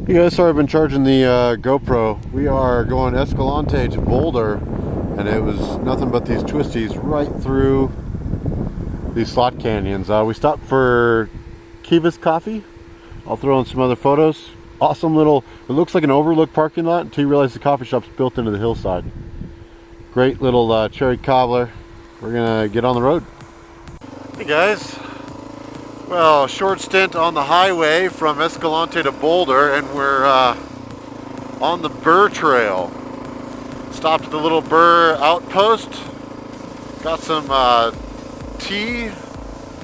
Hey guys, sorry I've been charging the GoPro. We are going Escalante to Boulder, and it was nothing but these twisties right through these slot canyons. We stopped for Kiva's Coffee. I'll throw in some other photos. Awesome little, it looks like an overlook parking lot until you realize the coffee shop's built into the hillside. Great little cherry cobbler. We're gonna get on the road. Hey guys. Well, short stint on the highway from Escalante to Boulder, and we're on the Burr Trail. Stopped at the little Burr outpost. Got some tea,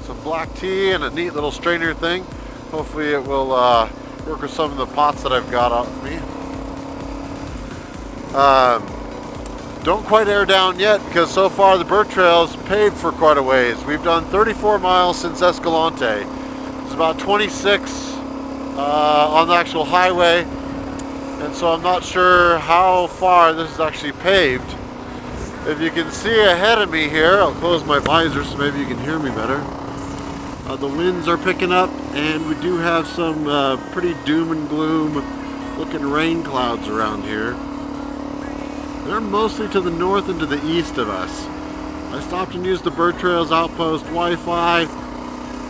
some black tea, and a neat little strainer thing. Hopefully it will work with some of the pots that I've got on me. Don't quite air down yet because so far the Burr Trail is paved for quite a ways. We've done 34 miles since Escalante. It's about 26 on the actual highway, and so I'm not sure how far this is actually paved. If you can see ahead of me here, I'll close my visor so maybe you can hear me better. The winds are picking up, and we do have some pretty doom and gloom looking rain clouds around here. They're mostly to the north and to the east of us. I stopped and used the Burr Trail's outpost Wi-Fi.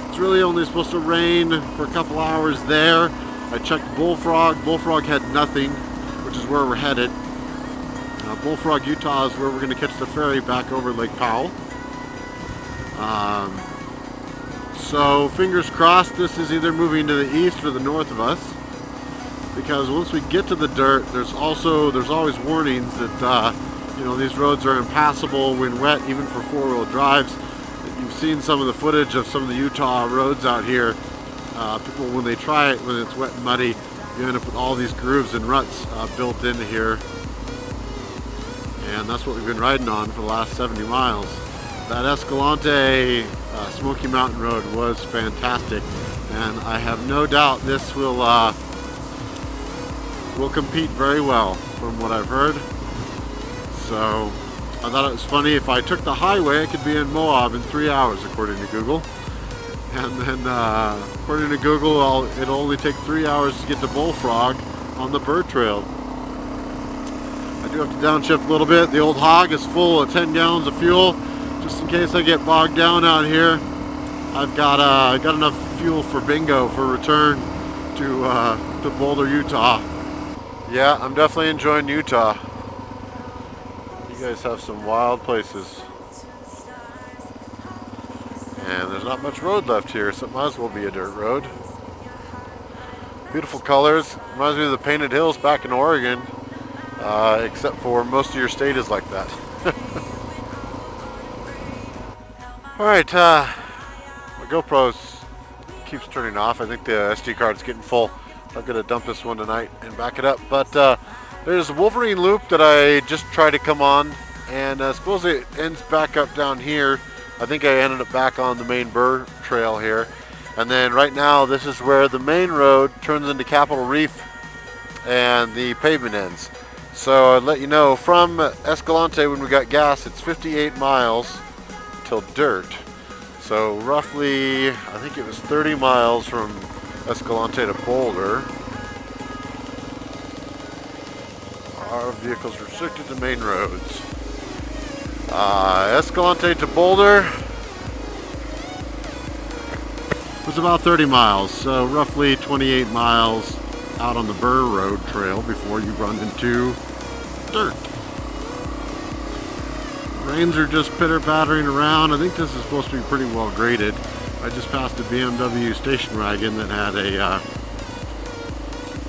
It's really only supposed to rain for a couple hours there. I checked Bullfrog. Bullfrog had nothing, which is where we're headed. Bullfrog, Utah is where we're going to catch the ferry back over Lake Powell. So fingers crossed this is either moving to the east or the north of us. Because once we get to the dirt, there's always warnings that these roads are impassable when wet, even for four-wheel drives. You've seen some of the footage of some of the Utah roads out here. People, when they try it, when it's wet and muddy, you end up with all these grooves and ruts built into here. And that's what we've been riding on for the last 70 miles. That Escalante Smoky Mountain Road was fantastic, and I have no doubt this will compete very well from what I've heard. So I thought it was funny, if I took the highway I could be in Moab in 3 hours according to Google, and then according to Google it'll only take 3 hours to get to Bullfrog on the Burr Trail. I do have to downshift a little bit. The old hog is full of 10 gallons of fuel just in case I get bogged down out here. I've got enough fuel for bingo for return to Boulder, Utah. Yeah, I'm definitely enjoying Utah. You guys have some wild places. And there's not much road left here, so it might as well be a dirt road. Beautiful colors. Reminds me of the Painted Hills back in Oregon, except for most of your state is like that. Alright, my GoPro keeps turning off. I think the SD card's getting full. I'm going to dump this one tonight and back it up. But there's a Wolverine loop that I just tried to come on, and I suppose it ends back up down here. I think I ended up back on the main Burr Trail here. And then right now this is where the main road turns into Capitol Reef and the pavement ends. So I'll let you know, from Escalante when we got gas, it's 58 miles till dirt. So roughly, I think it was 30 miles from Escalante to Boulder. Our vehicles restricted to main roads. Escalante to Boulder was about 30 miles, so roughly 28 miles out on the Burr Road Trail before you run into dirt. Rains are just pitter-pattering around. I think this is supposed to be pretty well graded. I just passed a BMW station wagon that had a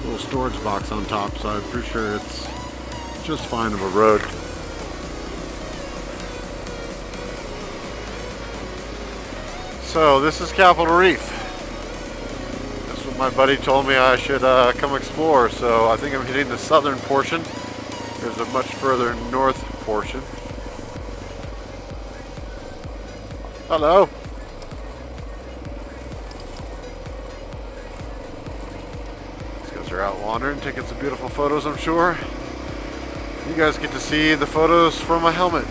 little storage box on top, so I'm pretty sure it's just fine of a road. So this is Capitol Reef. That's what my buddy told me I should come explore, so I think I'm hitting the southern portion. There's a much further north portion. Hello. Are out wandering, taking some beautiful photos, I'm sure. You guys get to see the photos from a helmet.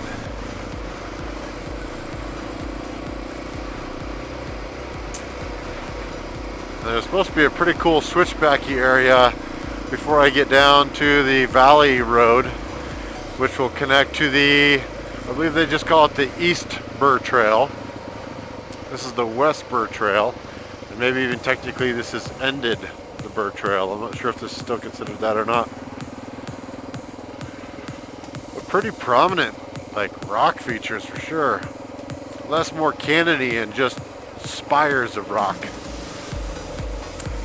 There's supposed to be a pretty cool switchbacky area before I get down to the Valley Road, which will connect to the, I believe they just call it the East Burr Trail. This is the West Burr Trail, and maybe even technically this has ended the Burr Trail. I'm not sure if this is still considered that or not. But pretty prominent, like, rock features for sure. Less more canyony and just spires of rock.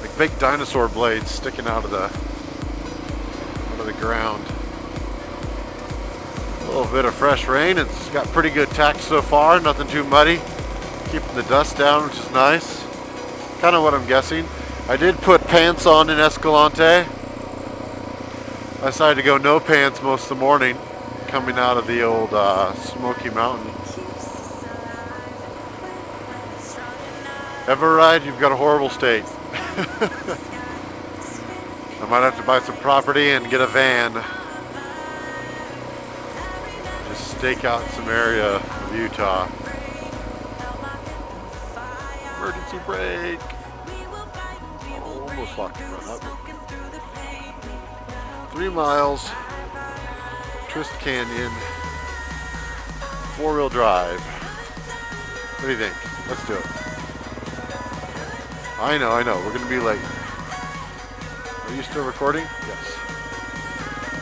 Like big dinosaur blades sticking out of the ground. A little bit of fresh rain. It's got pretty good tact so far, nothing too muddy. Keeping the dust down, which is nice. Kind of what I'm guessing. I did put pants on in Escalante. I decided to go no pants most of the morning, coming out of the old Smoky Mountain. Ever ride? You've got a horrible state. I might have to buy some property and get a van. Just stake out some area of Utah. Emergency brake. Oh, almost locked the front up. 3 miles. Twist Canyon. 4-wheel drive. What do you think? Let's do it. I know. We're going to be late. Are you still recording? Yes.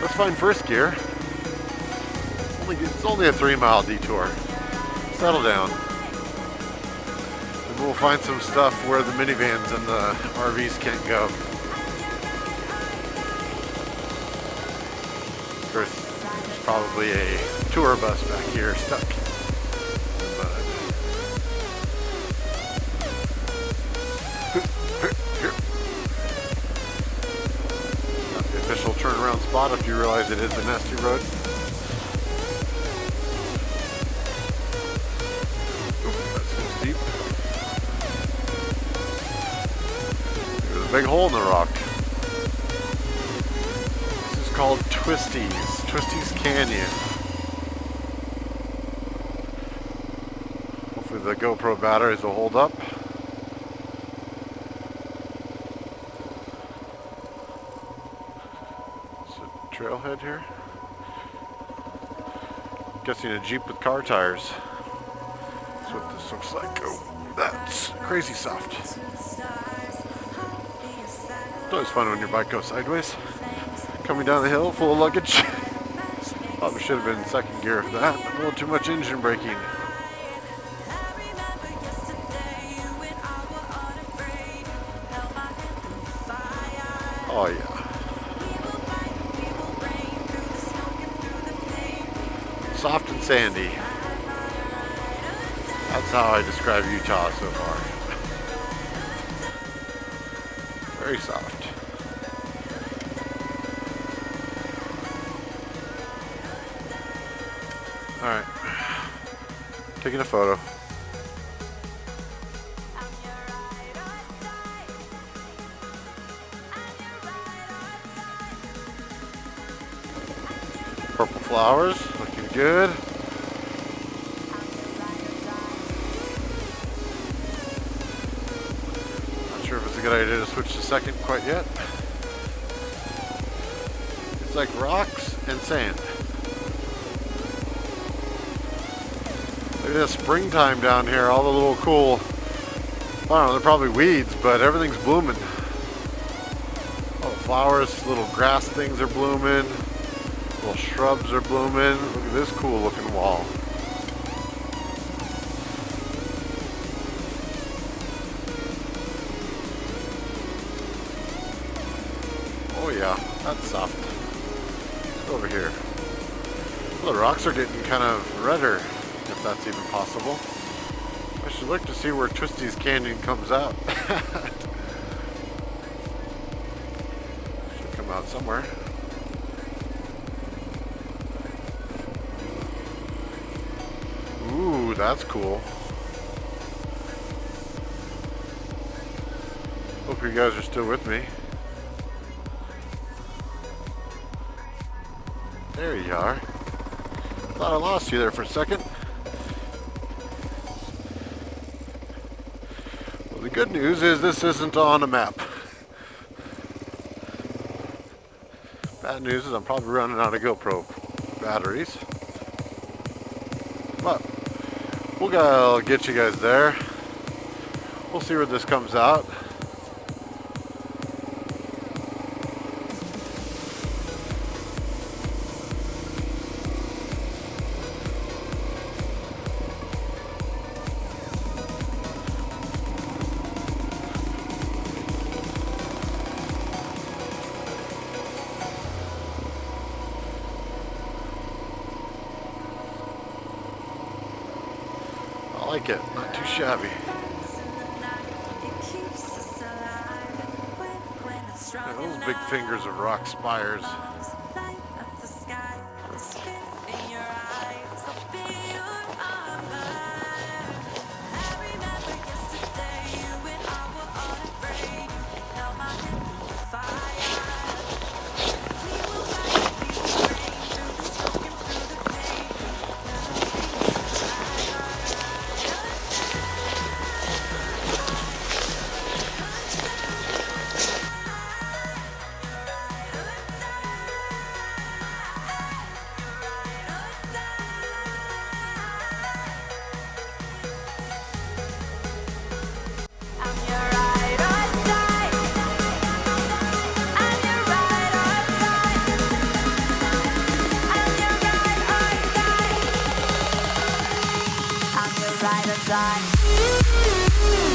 Let's find first gear. It's only a 3-mile detour. Settle down. And we'll find some stuff where the minivans and the RVs can't go. Of course, there's probably a tour bus back here stuck. Turnaround spot if you realize it is a nasty road. Ooh, that's too steep. There's a big hole in the rock. This is called Twisty's Canyon. Hopefully the GoPro batteries will hold up. Trailhead here. Guessing a Jeep with car tires. That's what this looks like. Oh, that's crazy soft. It's always fun when your bike goes sideways. Coming down the hill full of luggage. Probably should have been in second gear for that. A little too much engine braking. Oh yeah. Soft and sandy. That's how I describe Utah so far. Very soft. Alright. Taking a photo. Purple flowers, looking good. Not sure if it's a good idea to switch to second quite yet. It's like rocks and sand. Look at this springtime down here, all the little cool, I don't know, they're probably weeds, but everything's blooming. All the flowers, little grass things are blooming. Little shrubs are blooming. Look at this cool looking wall. Oh yeah, that's soft. Over here. Well, the rocks are getting kind of redder, if that's even possible. I should look to see where Twisty's Canyon comes out. Should come out somewhere. Ooh, that's cool. Hope you guys are still with me. There you are. Thought I lost you there for a second. Well, the good news is this isn't on a map. Bad news is I'm probably running out of GoPro batteries. But we'll go get you guys there. We'll see where this comes out. I like it, not too shabby. Yeah, those big fingers of rock spires. Ride or die.